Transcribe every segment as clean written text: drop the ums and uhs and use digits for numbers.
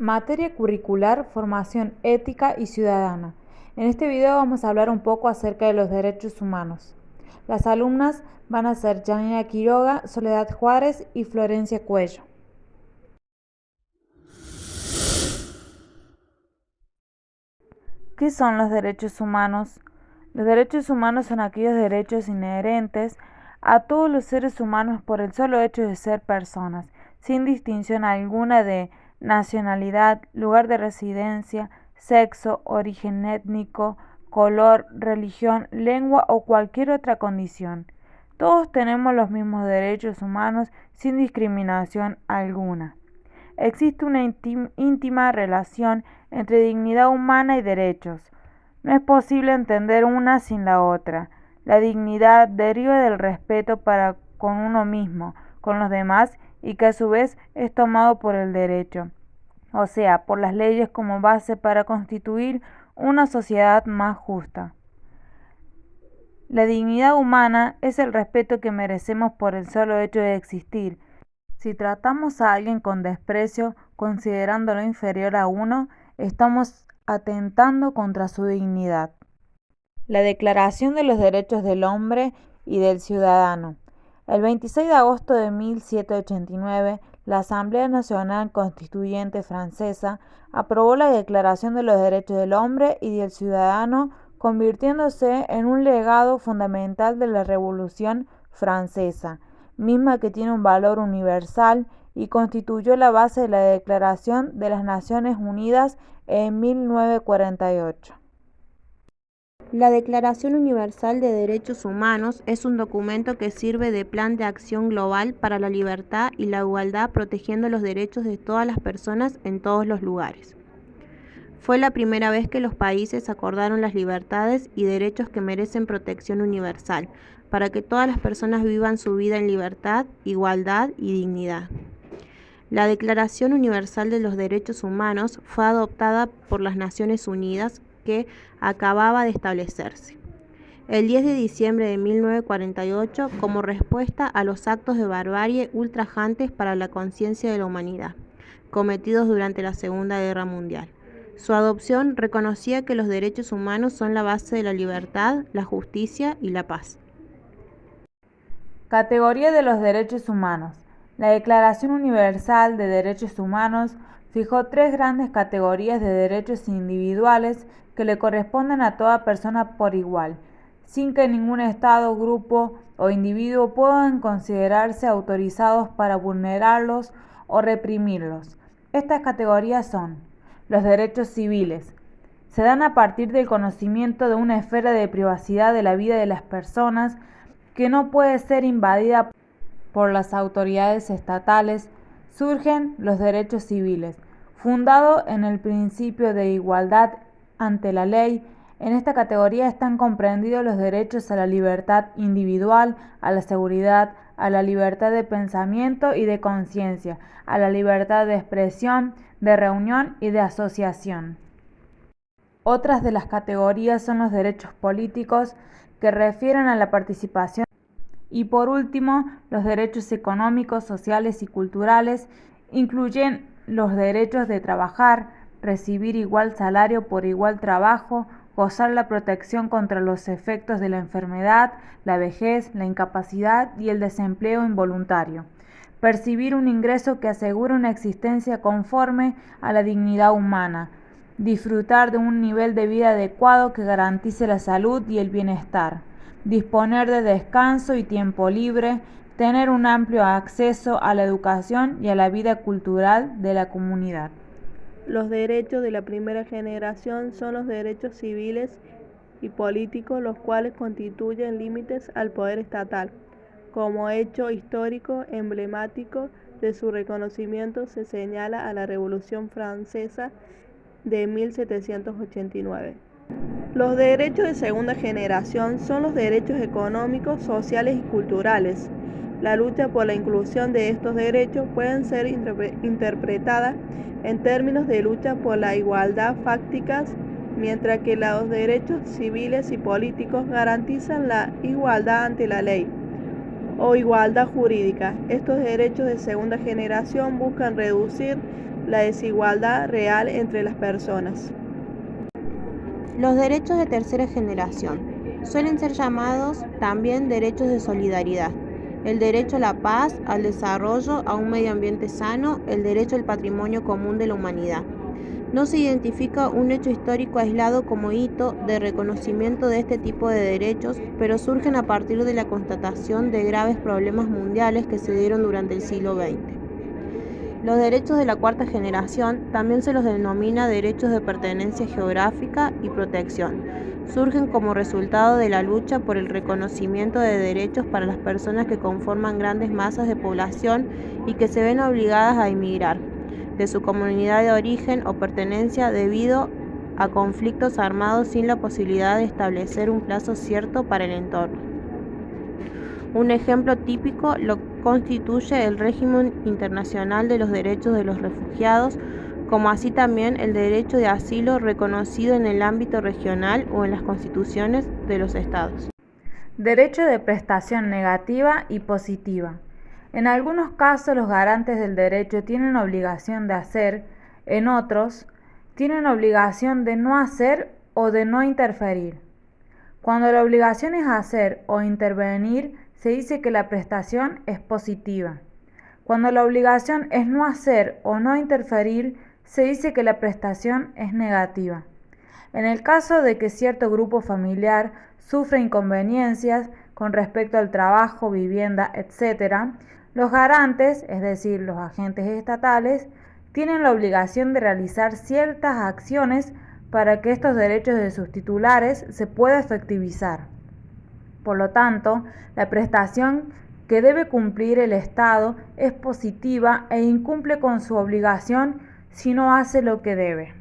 Materia curricular, formación ética y ciudadana. En este video vamos a hablar un poco acerca de los derechos humanos. Las alumnas van a ser Janina Quiroga, Soledad Juárez y Florencia Cuello. ¿Qué son los derechos humanos? Los derechos humanos son aquellos derechos inherentes a todos los seres humanos por el solo hecho de ser personas, sin distinción alguna de nacionalidad, lugar de residencia, sexo, origen étnico, color, religión, lengua o cualquier otra condición. Todos tenemos los mismos derechos humanos sin discriminación alguna. Existe una íntima relación entre dignidad humana y derechos. No es posible entender una sin la otra. La dignidad deriva del respeto para con uno mismo, con los demás, y que a su vez es tomado por el derecho, o sea, por las leyes como base para constituir una sociedad más justa. La dignidad humana es el respeto que merecemos por el solo hecho de existir. Si tratamos a alguien con desprecio, considerándolo inferior a uno, estamos atentando contra su dignidad. La Declaración de los Derechos del Hombre y del Ciudadano. El 26 de agosto de 1789, la Asamblea Nacional Constituyente francesa aprobó la Declaración de los Derechos del Hombre y del Ciudadano, convirtiéndose en un legado fundamental de la Revolución Francesa, misma que tiene un valor universal y constituyó la base de la Declaración de las Naciones Unidas en 1948. La Declaración Universal de Derechos Humanos es un documento que sirve de plan de acción global para la libertad y la igualdad, protegiendo los derechos de todas las personas en todos los lugares. Fue la primera vez que los países acordaron las libertades y derechos que merecen protección universal, para que todas las personas vivan su vida en libertad, igualdad y dignidad. La Declaración Universal de los Derechos Humanos fue adoptada por las Naciones Unidas, que acababa de establecerse el 10 de diciembre de 1948 como respuesta a los actos de barbarie ultrajantes para la conciencia de la humanidad, cometidos durante la Segunda Guerra Mundial. Su adopción reconocía que los derechos humanos son la base de la libertad, la justicia y la paz. Categoría de los derechos humanos. La Declaración Universal de Derechos Humanos fijó tres grandes categorías de derechos individuales que le corresponden a toda persona por igual, sin que ningún Estado, grupo o individuo puedan considerarse autorizados para vulnerarlos o reprimirlos. Estas categorías son: los derechos civiles. Se dan a partir del conocimiento de una esfera de privacidad de la vida de las personas que no puede ser invadida por las autoridades estatales. Surgen los derechos civiles, fundado en el principio de igualdad ante la ley. En esta categoría están comprendidos los derechos a la libertad individual, a la seguridad, a la libertad de pensamiento y de conciencia, a la libertad de expresión, de reunión y de asociación. Otras de las categorías son los derechos políticos, que refieren a la participación. Y por último, los derechos económicos, sociales y culturales incluyen los derechos de trabajar, recibir igual salario por igual trabajo, gozar la protección contra los efectos de la enfermedad, la vejez, la incapacidad y el desempleo involuntario, percibir un ingreso que asegure una existencia conforme a la dignidad humana, disfrutar de un nivel de vida adecuado que garantice la salud y el bienestar, disponer de descanso y tiempo libre, tener un amplio acceso a la educación y a la vida cultural de la comunidad. Los derechos de la primera generación son los derechos civiles y políticos, los cuales constituyen límites al poder estatal. Como hecho histórico emblemático de su reconocimiento se señala a la Revolución Francesa de 1789. Los derechos de segunda generación son los derechos económicos, sociales y culturales. La lucha por la inclusión de estos derechos pueden ser interpretadas en términos de lucha por la igualdad fácticas, mientras que los derechos civiles y políticos garantizan la igualdad ante la ley o igualdad jurídica. Estos derechos de segunda generación buscan reducir la desigualdad real entre las personas. Los derechos de tercera generación suelen ser llamados también derechos de solidaridad. El derecho a la paz, al desarrollo, a un medio ambiente sano, el derecho al patrimonio común de la humanidad. No se identifica un hecho histórico aislado como hito de reconocimiento de este tipo de derechos, pero surgen a partir de la constatación de graves problemas mundiales que se dieron durante el siglo XX. Los derechos de la cuarta generación también se los denomina derechos de pertenencia geográfica y protección. Surgen como resultado de la lucha por el reconocimiento de derechos para las personas que conforman grandes masas de población y que se ven obligadas a emigrar de su comunidad de origen o pertenencia debido a conflictos armados sin la posibilidad de establecer un plazo cierto para el entorno. Un ejemplo típico lo constituye el régimen internacional de los derechos de los refugiados, como así también el derecho de asilo reconocido en el ámbito regional o en las constituciones de los estados. Derecho de prestación negativa y positiva. En algunos casos los garantes del derecho tienen obligación de hacer, en otros tienen obligación de no hacer o de no interferir. Cuando la obligación es hacer o intervenir, se dice que la prestación es positiva. Cuando la obligación es no hacer o no interferir, se dice que la prestación es negativa. En el caso de que cierto grupo familiar sufra inconveniencias con respecto al trabajo, vivienda, etc., los garantes, es decir, los agentes estatales, tienen la obligación de realizar ciertas acciones para que estos derechos de sus titulares se puedan efectivizar. Por lo tanto, la prestación que debe cumplir el Estado es positiva e incumple con su obligación si no hace lo que debe.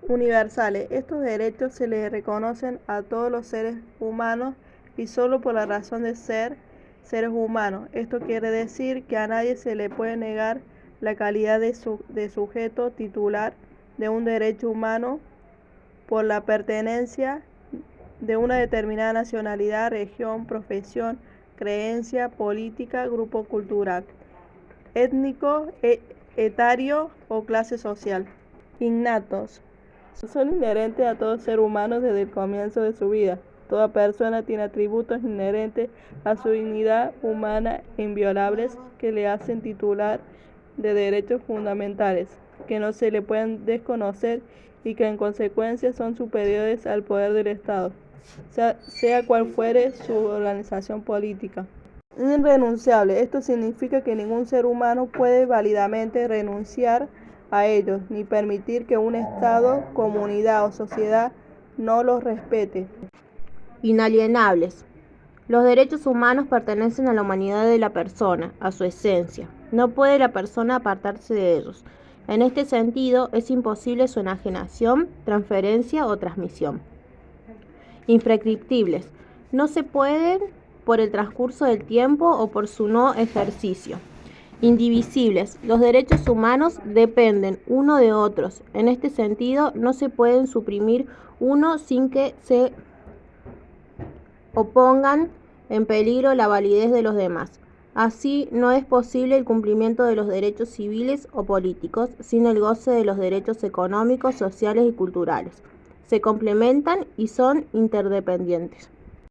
Universales. Estos derechos se les reconocen a todos los seres humanos y solo por la razón de ser seres humanos. Esto quiere decir que a nadie se le puede negar la calidad de sujeto titular de un derecho humano por la pertenencia de una determinada nacionalidad, región, profesión, creencia política, grupo cultural, étnico, etario o clase social. Innatos. Son inherentes a todo ser humano desde el comienzo de su vida. Toda persona tiene atributos inherentes a su dignidad humana e inviolables que le hacen titular de derechos fundamentales, que no se le pueden desconocer y que en consecuencia son superiores al poder del Estado, sea cual fuere su organización política. Irrenunciable. Esto significa que ningún ser humano puede válidamente renunciar a ellos, ni permitir que un Estado, comunidad o sociedad no los respete. Inalienables. Los derechos humanos pertenecen a la humanidad de la persona, a su esencia. No puede la persona apartarse de ellos. En este sentido, es imposible su enajenación, transferencia o transmisión. Imprescriptibles. No se pueden por el transcurso del tiempo o por su no ejercicio. Indivisibles. Los derechos humanos dependen uno de otros. En este sentido, no se pueden suprimir uno sin que se o pongan en peligro la validez de los demás. Así, no es posible el cumplimiento de los derechos civiles o políticos sin el goce de los derechos económicos, sociales y culturales. Se complementan y son interdependientes.